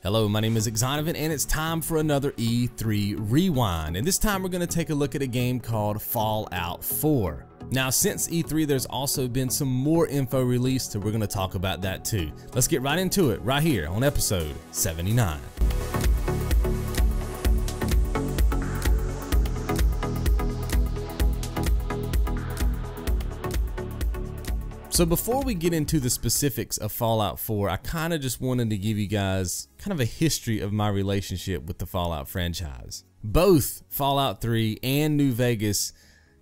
Hello, my name is Exonovan, and it's time for another E3 Rewind. And this time we're going to take a look at a game called Fallout 4. Now, since E3, there's also been some more info released, so we're going to talk about that too. Let's get right into it right here on episode 79. So before we get into the specifics of Fallout 4, I kind of just wanted to give you guys kind of a history of my relationship with the Fallout franchise. Both Fallout 3 and New Vegas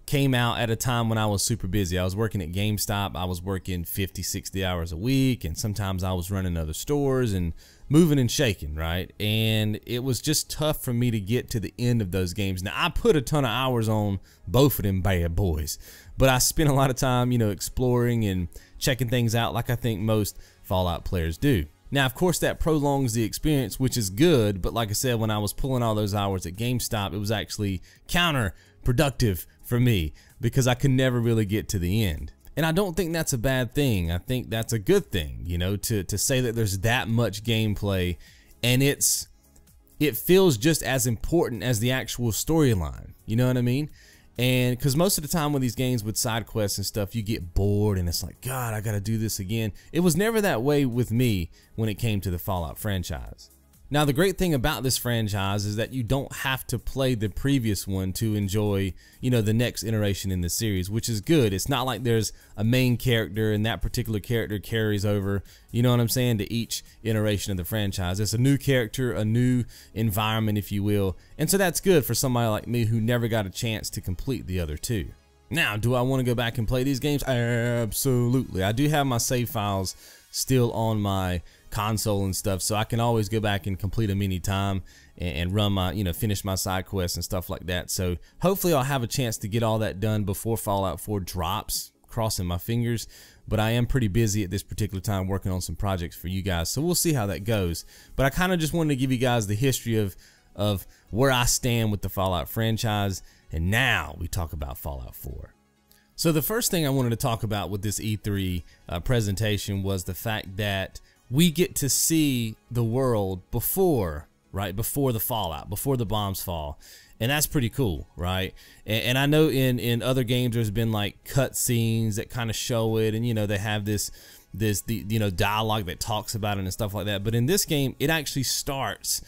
came out at a time when I was super busy. I was working at GameStop. I was working 50, 60 hours a week, and sometimes I was running other stores and moving and shaking, right? And it was just tough for me to get to the end of those games. Now, I put a ton of hours on both of them bad boys, but I spent a lot of time, exploring and checking things out like I think most Fallout players do. Now, of course, that prolongs the experience, which is good, but like I said, when I was pulling all those hours at GameStop, it was actually counterproductive for me because I could never really get to the end. And I don't think that's a bad thing. I think that's a good thing, to say that there's that much gameplay and it feels just as important as the actual storyline. You know what I mean? And because most of the time with these games with side quests and stuff, you get bored and it's like, God, I gotta do this again. It was never that way with me when it came to the Fallout franchise. Now, the great thing about this franchise is that you don't have to play the previous one to enjoy, the next iteration in the series, which is good. It's not like there's a main character and that particular character carries over, to each iteration of the franchise. It's a new character, a new environment, if you will. And so that's good for somebody like me who never got a chance to complete the other two. Now, do I want to go back and play these games? Absolutely. I do have my save files still on my console and stuff, so I can always go back and complete them anytime and run my, finish my side quests and stuff like that. So hopefully I'll have a chance to get all that done before Fallout 4 drops, crossing my fingers. But I am pretty busy at this particular time working on some projects for you guys, so we'll see how that goes. But I kind of just wanted to give you guys the history of where I stand with the Fallout franchise, and now we talk about Fallout 4. So the first thing I wanted to talk about with this E3 presentation was the fact that we get to see the world before the fallout, before the bombs fall. And that's pretty cool, right? And I know in other games there's been like cut scenes that kind of show it, and they have this dialogue that talks about it and stuff like that. But in this game, it actually starts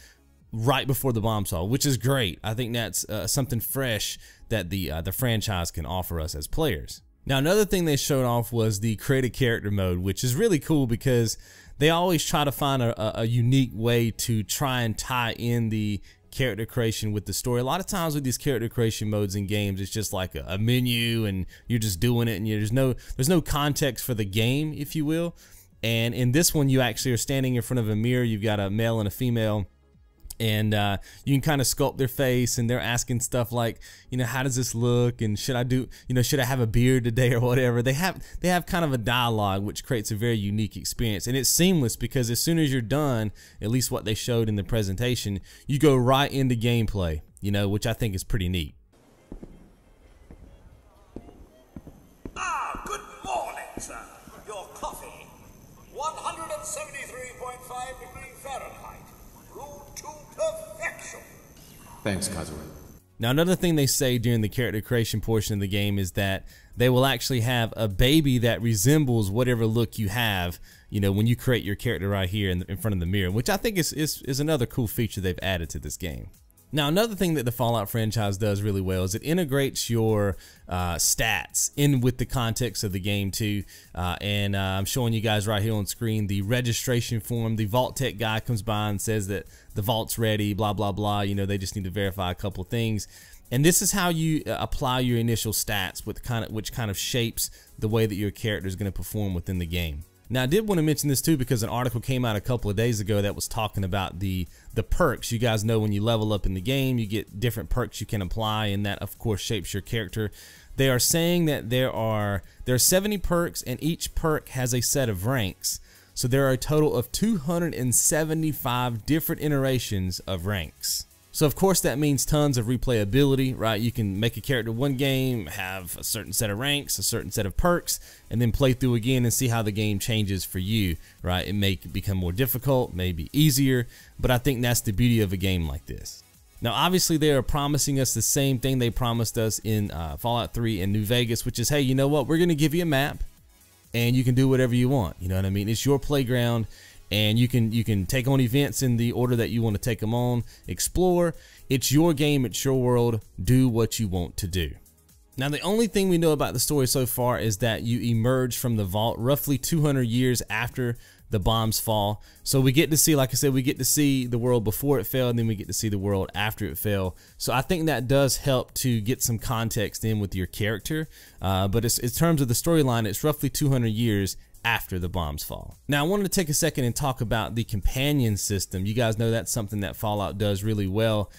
right before the bombs fall, which is great. I think that's something fresh that the franchise can offer us as players. Now, another thing they showed off was the create a character mode, which is really cool because they always try to find a unique way to try and tie in the character creation with the story. A lot of times with these character creation modes in games, it's just like a menu and you're just doing it, and there's no context for the game, if you will. And in this one, you actually are standing in front of a mirror. You've got a male and a female, and you can kind of sculpt their face, and they're asking stuff like, how does this look, and should I have a beard today or whatever. They have kind of a dialogue which creates a very unique experience, and it's seamless because as soon as you're done, at least what they showed in the presentation, you go right into gameplay, which I think is pretty neat. Good morning, sir. Your coffee, 173.5 degrees Fahrenheit. Brewed to perfection. Thanks, Kazuma. Now, another thing they say during the character creation portion of the game is that they will actually have a baby that resembles whatever look you have, when you create your character right here in front of the mirror, which I think is another cool feature they've added to this game. Now, another thing that the Fallout franchise does really well is it integrates your stats in with the context of the game too. I'm showing you guys right here on screen the registration form. The Vault Tech guy comes by and says that the vault's ready, blah, blah, blah. They just need to verify a couple things. And this is how you apply your initial stats, which kind of shapes the way that your character is going to perform within the game. Now, I did want to mention this too because an article came out a couple of days ago that was talking about the perks. You guys know when you level up in the game, you get different perks you can apply, and that of course shapes your character. They are saying that there are 70 perks, and each perk has a set of ranks. So there are a total of 275 different iterations of ranks. So of course that means tons of replayability, right? You can make a character one game, have a certain set of ranks, a certain set of perks, and then play through again and see how the game changes for you, right? It may become more difficult, maybe easier, but I think that's the beauty of a game like this. Now, obviously, they are promising us the same thing they promised us in Fallout 3 and New Vegas, which is, hey, you know what? We're going to give you a map, and you can do whatever you want. You know what I mean? It's your playground, and you can take on events in the order that you want to take them on, explore. It's your game, it's your world. Do what you want to do. Now, the only thing we know about the story so far is that you emerge from the vault roughly 200 years after the bombs fall. So we get to see, like I said, we get to see the world before it fell, and then we get to see the world after it fell. So I think that does help to get some context in with your character. But in terms of the storyline, it's roughly 200 years after the bombs fall. Now, I wanted to take a second and talk about the companion system. You guys know that's something that Fallout does really well.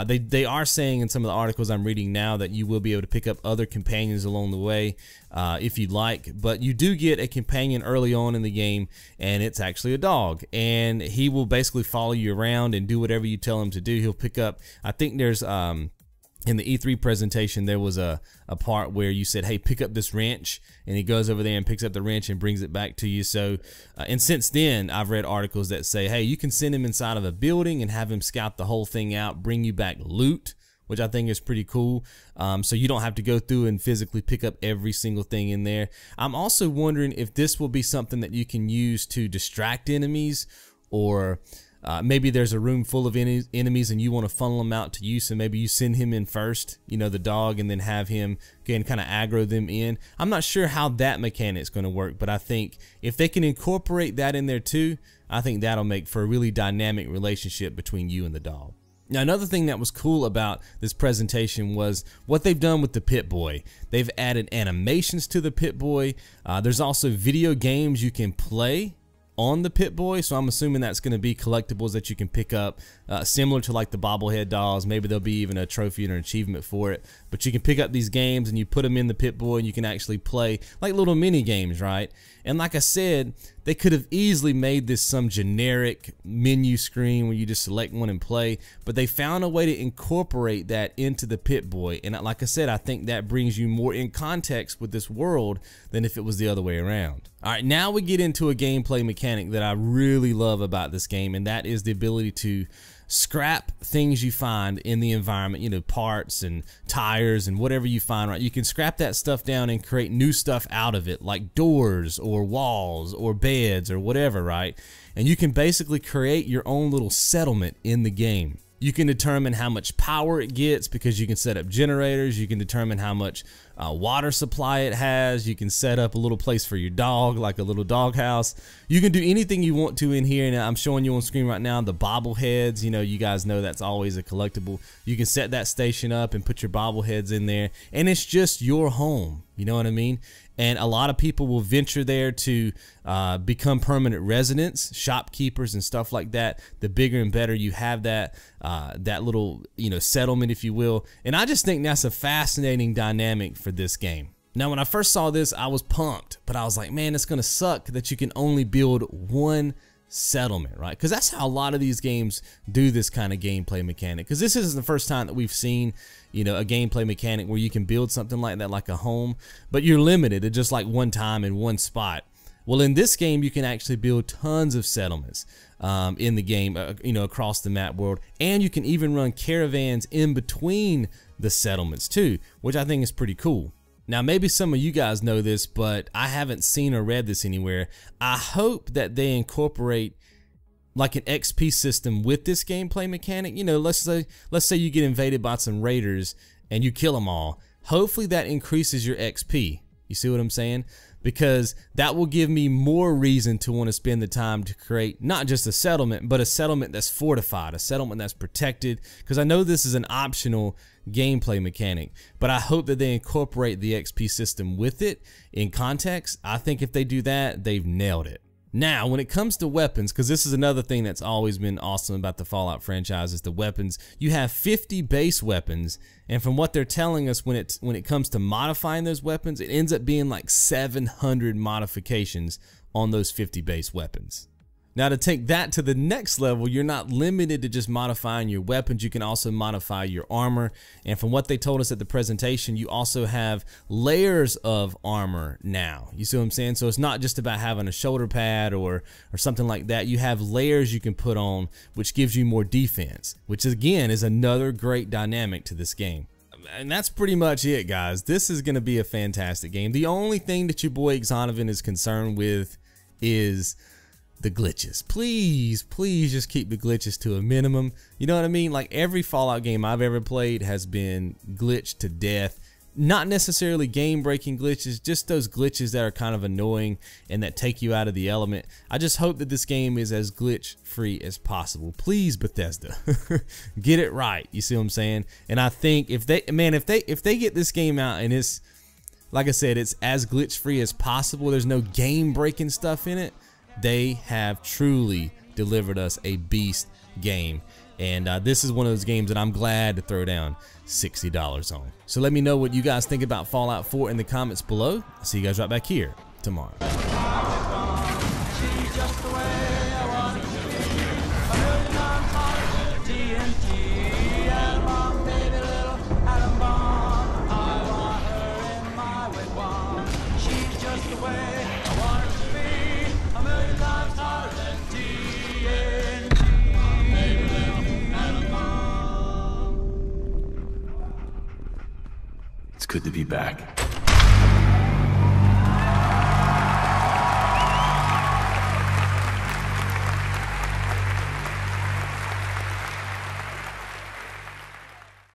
They are saying in some of the articles I'm reading now that you will be able to pick up other companions along the way if you'd like, but you do get a companion early on in the game, and it's actually a dog, and he will basically follow you around and do whatever you tell him to do. He'll pick up, I think there's in the E3 presentation, there was a part where you said, hey, pick up this wrench, and he goes over there and picks up the wrench and brings it back to you. So, and since then, I've read articles that say, hey, you can send him inside of a building and have him scout the whole thing out, bring you back loot, which I think is pretty cool. So you don't have to go through and physically pick up every single thing in there. I'm also wondering if this will be something that you can use to distract enemies, or maybe there's a room full of enemies and you want to funnel them out to you, so maybe you send him in first, you know, the dog, and then have him again kind of aggro them in. I'm not sure how that mechanic's going to work, but I think if they can incorporate that in there too, I think that'll make for a really dynamic relationship between you and the dog. Now, another thing that was cool about this presentation was what they've done with the Pip-Boy. They've added animations to the Pip-Boy. There's also video games you can play on the Pip-Boy, so I'm assuming that's going to be collectibles that you can pick up, similar to like the bobblehead dolls. Maybe there'll be even a trophy or an achievement for it, but you can pick up these games and you put them in the Pip-Boy, and you can actually play like little mini games, right? And like I said, they could have easily made this some generic menu screen where you just select one and play, but they found a way to incorporate that into the Pip-Boy. And like I said, I think that brings you more in context with this world than if it was the other way around. All right, now we get into a gameplay mechanic that I really love about this game, and that is the ability to scrap things you find in the environment, you know, parts and tires and whatever you find, right? You can scrap that stuff down and create new stuff out of it, like doors or walls or beds or whatever, right? And you can basically create your own little settlement in the game. You can determine how much power it gets because you can set up generators. You can determine how much water supply it has. You can set up a little place for your dog, like a little dog house. You can do anything you want to in here. And I'm showing you on screen right now the bobbleheads. You know, you guys know that's always a collectible. You can set that station up and put your bobbleheads in there, and it's just your home. You know what I mean? And a lot of people will venture there to become permanent residents, shopkeepers and stuff like that. The bigger and better you have that little, you know, settlement, if you will. And I just think that's a fascinating dynamic for this game. Now, when I first saw this, I was pumped, but I was like, man, it's gonna suck that you can only build one settlement, right? Because that's how a lot of these games do this kind of gameplay mechanic. Because this isn't the first time that we've seen, you know, a gameplay mechanic where you can build something like that, like a home, but you're limited to just like one time in one spot. Well, in this game, you can actually build tons of settlements in the game, you know, across the map world, and you can even run caravans in between the settlements too, which I think is pretty cool. Now, maybe some of you guys know this, but I haven't seen or read this anywhere. I hope that they incorporate like an XP system with this gameplay mechanic. You know, let's say you get invaded by some raiders and you kill them all. Hopefully that increases your XP. You see what I'm saying? Because that will give me more reason to want to spend the time to create not just a settlement, but a settlement that's fortified, a settlement that's protected. Because I know this is an optional gameplay mechanic, but I hope that they incorporate the XP system with it in context. I think if they do that, they've nailed it. Now, when it comes to weapons, because this is another thing that's always been awesome about the Fallout franchise, is the weapons. You have 50 base weapons, and from what they're telling us, when it comes to modifying those weapons, it ends up being like 700 modifications on those 50 base weapons. Now, to take that to the next level, you're not limited to just modifying your weapons. You can also modify your armor. And from what they told us at the presentation, you also have layers of armor now. You see what I'm saying? So it's not just about having a shoulder pad or something like that. You have layers you can put on, which gives you more defense, which again is another great dynamic to this game. And that's pretty much it, guys. This is going to be a fantastic game. The only thing that your boy Xonovan is concerned with is the glitches. Please just keep the glitches to a minimum. You know what I mean? Like, every Fallout game I've ever played has been glitched to death. Not necessarily game-breaking glitches, just those glitches that are kind of annoying and that take you out of the element. I just hope that this game is as glitch-free as possible. Please, Bethesda, get it right. You see what I'm saying? And I think if they get this game out and it's, like I said, it's as glitch-free as possible, there's no game-breaking stuff in it, they have truly delivered us a beast game. And this is one of those games that I'm glad to throw down $60 on. So let me know what you guys think about Fallout 4 in the comments below. I'll see you guys right back here tomorrow. It's good to be back.